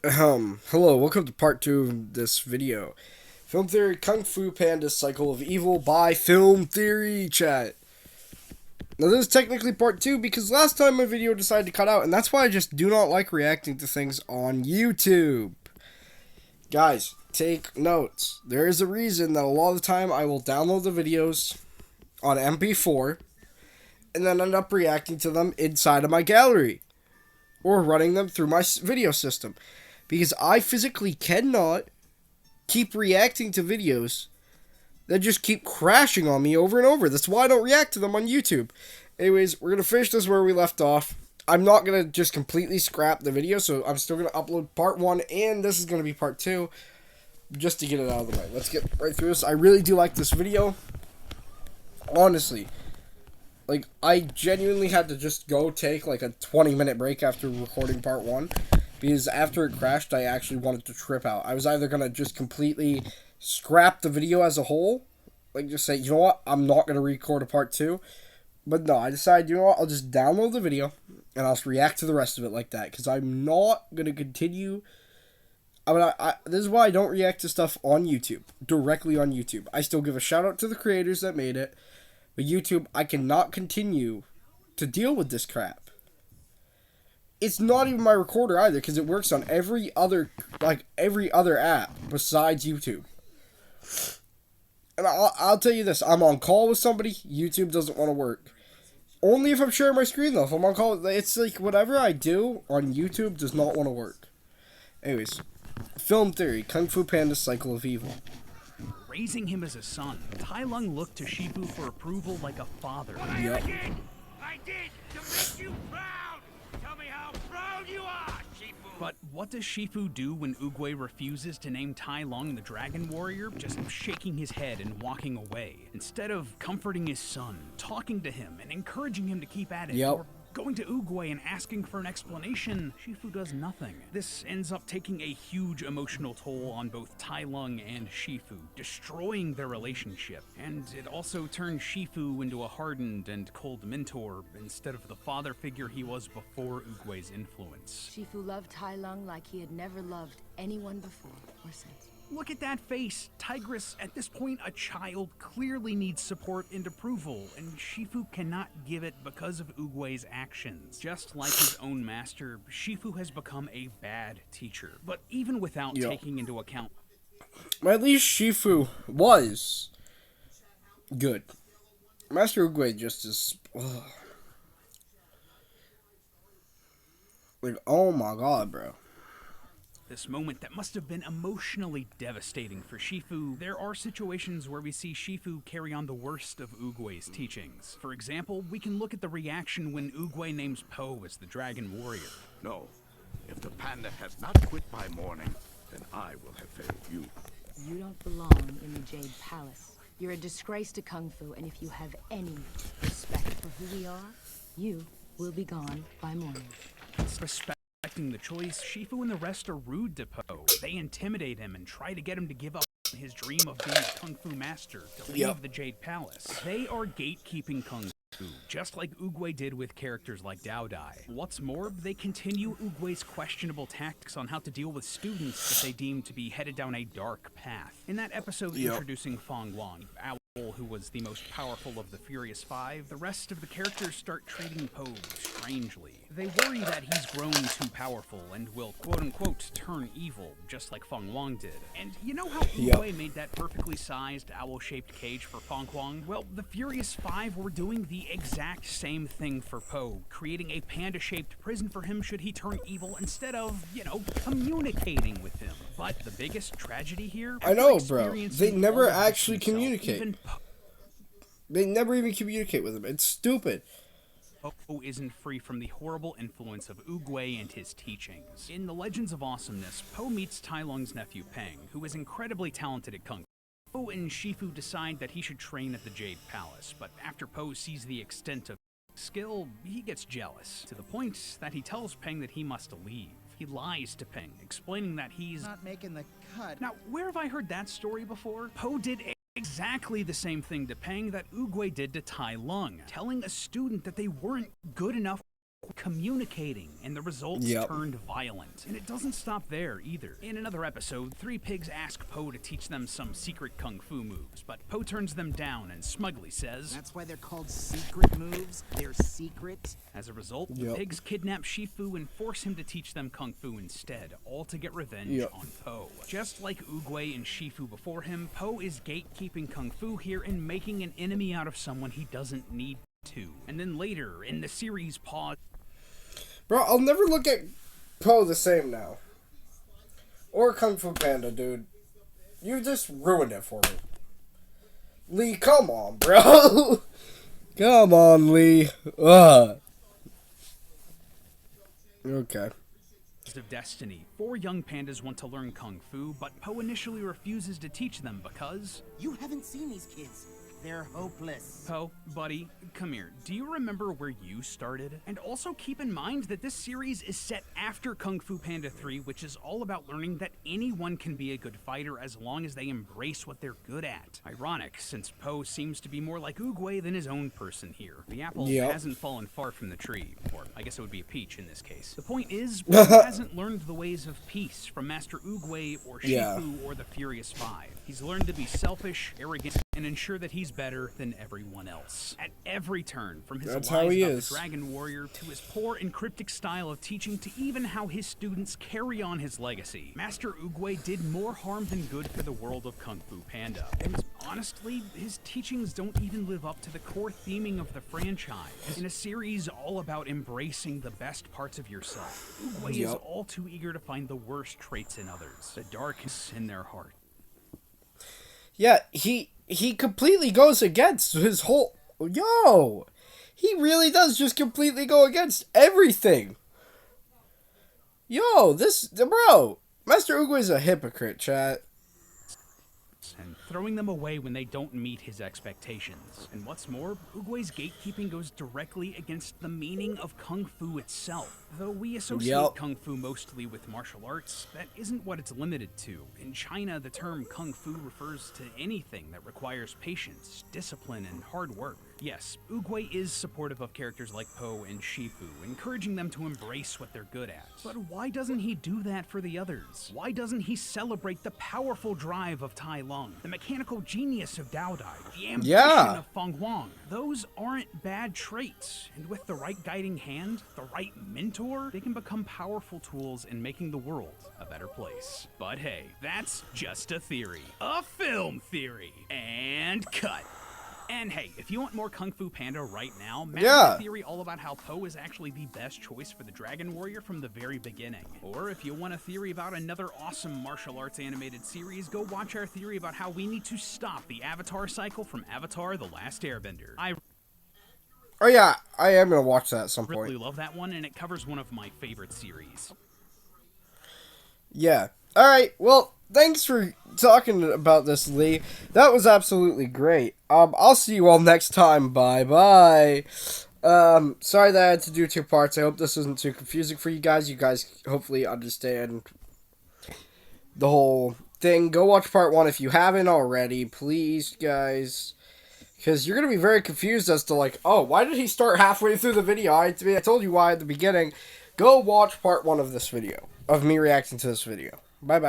Hello, welcome to part 2 of this video. Film Theory Kung Fu Panda Cycle of Evil by Film Theory, chat. Now this is technically part 2 because last time my video decided to cut out, and that's why I just do not like reacting to things on YouTube. Guys, take notes. There is a reason that a lot of the time I will download the videos on MP4 and then end up reacting to them inside of my gallery or running them through my video system. Because I physically cannot keep reacting to videos that just keep crashing on me over and over. That's why I don't react to them on YouTube. Anyways, we're going to finish this where we left off. I'm not going to just completely scrap the video, so I'm still going to upload part 1, and this is going to be part 2, just to get it out of the way. Let's get right through this. I really do like this video. Honestly. Like, I genuinely had to just go take, like, a 20-minute break after recording part 1. Because after it crashed, I actually wanted to trip out. I was either going to just completely scrap the video as a whole. Like, just say, you know what? I'm not going to record a part 2. But no, I decided, you know what? I'll just download the video. And I'll react to the rest of it like that. Because I'm not going to continue. I mean, this is why I don't react to stuff on YouTube. Directly on YouTube. I still give a shout out to the creators that made it. But YouTube, I cannot continue to deal with this crap. It's not even my recorder either, because it works on every other app besides YouTube. And I'll tell you this, I'm on call with somebody, YouTube doesn't want to work. Only if I'm sharing my screen though. If I'm on call, it's like whatever I do on YouTube does not want to work. Anyways, Film Theory, Kung Fu Panda Cycle of Evil. Raising him as a son, Tai Lung looked to Shifu for approval like a father. Yep. I did to make you proud. Tell me how proud you are, Shifu. But what does Shifu do when Oogway refuses to name Tai Lung the Dragon Warrior? Just shaking his head and walking away. Instead of comforting his son, talking to him, and encouraging him to keep at it. Yep. Or going to Oogway and asking for an explanation, Shifu does nothing. This ends up taking a huge emotional toll on both Tai Lung and Shifu, destroying their relationship. And it also turns Shifu into a hardened and cold mentor instead of the father figure he was before Oogway's influence. Shifu loved Tai Lung like he had never loved anyone before or since. Look at that face. Tigress, at this point a child, clearly needs support and approval, and Shifu cannot give it because of Oogway's actions. Just like his own master, Shifu has become a bad teacher. But even without taking into account... Well, at least Shifu was good. Master Oogway just is... Ugh. Like, oh my god, bro. This moment that must have been emotionally devastating for Shifu. There are situations where we see Shifu carry on the worst of Oogway's teachings. For example, we can look at the reaction when Oogway names Po as the Dragon Warrior. No. If the panda has not quit by morning, then I will have failed you. You don't belong in the Jade Palace. You're a disgrace to Kung Fu, and if you have any respect for who we are, you will be gone by morning. Respecting the choice, Shifu and the rest are rude to Po. They intimidate him and try to get him to give up his dream of being a Kung Fu master to leave the Jade Palace. They are gatekeeping Kung Fu, just like Oogway did with characters like Dao Dai. What's more, they continue Oogway's questionable tactics on how to deal with students that they deem to be headed down a dark path. In that episode introducing Fong Wang, who was the most powerful of the Furious Five, the rest of the characters start treating Po strangely. They worry that he's grown too powerful and will quote-unquote turn evil, just like Fong Wang did. And you know how Oogway made that perfectly sized owl-shaped cage for Fong Wang? Well, the Furious Five were doing the exact same thing for Po, creating a panda-shaped prison for him should he turn evil instead of, you know, communicating with him. But the biggest tragedy here... I know, bro. They never actually communicate. They never even communicate with him. It's stupid. Po isn't free from the horrible influence of Oogway and his teachings. In the Legends of Awesomeness, Po meets Tai Lung's nephew Peng, who is incredibly talented at Kung Fu. Po and Shifu decide that he should train at the Jade Palace, but after Po sees the extent of skill, he gets jealous, to the point that he tells Peng that he must leave. He lies to Peng, explaining that he's not making the cut. Now, where have I heard that story before? Po did exactly the same thing to Peng that Oogway did to Tai Lung, telling a student that they weren't good enough communicating, and the results turned violent. And it doesn't stop there either. In another episode, three pigs ask Po to teach them some secret kung fu moves, but Po turns them down and smugly says, "That's why they're called secret moves? They're secret?" As a result, the pigs kidnap Shifu and force him to teach them kung fu instead, all to get revenge on Po. Just like Oogway and Shifu before him, Po is gatekeeping kung fu here and making an enemy out of someone he doesn't need to. And then later, in the series pause... Bro, I'll never look at Po the same now. Or Kung Fu Panda, dude. You just ruined it for me. Lee, come on, bro. Come on, Lee. Ugh. Okay. Of destiny. Four young pandas want to learn kung fu, but Po initially refuses to teach them because... You haven't seen these kids. They're hopeless. Po, buddy, come here. Do you remember where you started? And also keep in mind that this series is set after Kung Fu Panda 3, which is all about learning that anyone can be a good fighter as long as they embrace what they're good at. Ironic, since Po seems to be more like Oogway than his own person here. The apple hasn't fallen far from the tree, or I guess it would be a peach in this case. The point is, Po hasn't learned the ways of peace from Master Oogway or Shifu or the Furious Five. He's learned to be selfish, arrogant, and ensure that he's better than everyone else. At every turn, from his lies about the Dragon Warrior to his poor and cryptic style of teaching to even how his students carry on his legacy, Master Oogway did more harm than good for the world of Kung Fu Panda. And honestly, his teachings don't even live up to the core theming of the franchise. In a series all about embracing the best parts of yourself, Oogway is all too eager to find the worst traits in others, the darkness in their heart. Yeah, he completely goes against his whole... Yo! He really does just completely go against everything. Yo, this... Bro! Master Oogway is a hypocrite, chat. And throwing them away when they don't meet his expectations. And what's more, Oogway's gatekeeping goes directly against the meaning of Kung Fu itself. Though we associate Kung Fu mostly with martial arts, that isn't what it's limited to. In China, the term Kung Fu refers to anything that requires patience, discipline, and hard work. Yes, Oogway is supportive of characters like Po and Shifu, encouraging them to embrace what they're good at. But why doesn't he do that for the others? Why doesn't he celebrate the powerful drive of Tai Lung, the mechanical genius of Dao Dai, the ambition of Feng Huang? Those aren't bad traits, and with the right guiding hand, the right mentor, they can become powerful tools in making the world a better place. But hey, that's just a theory. A film theory. And cut. And hey, if you want more Kung Fu Panda right now, Matt's a theory all about how Po is actually the best choice for the Dragon Warrior from the very beginning. Or if you want a theory about another awesome martial arts animated series, go watch our theory about how we need to stop the Avatar cycle from Avatar: The Last Airbender. Oh yeah, I am gonna watch that at some point. I really love that one, and it covers one of my favorite series. Yeah. Alright, well, thanks for talking about this, Lee. That was absolutely great. I'll see you all next time. Bye-bye. Sorry that I had to do 2 parts. I hope this isn't too confusing for you guys. You guys hopefully understand the whole thing. Go watch part 1 if you haven't already. Please, guys. Because you're going to be very confused as to, like, oh, why did he start halfway through the video? I told you why at the beginning. Go watch part 1 of this video. Of me reacting to this video. Bye-bye.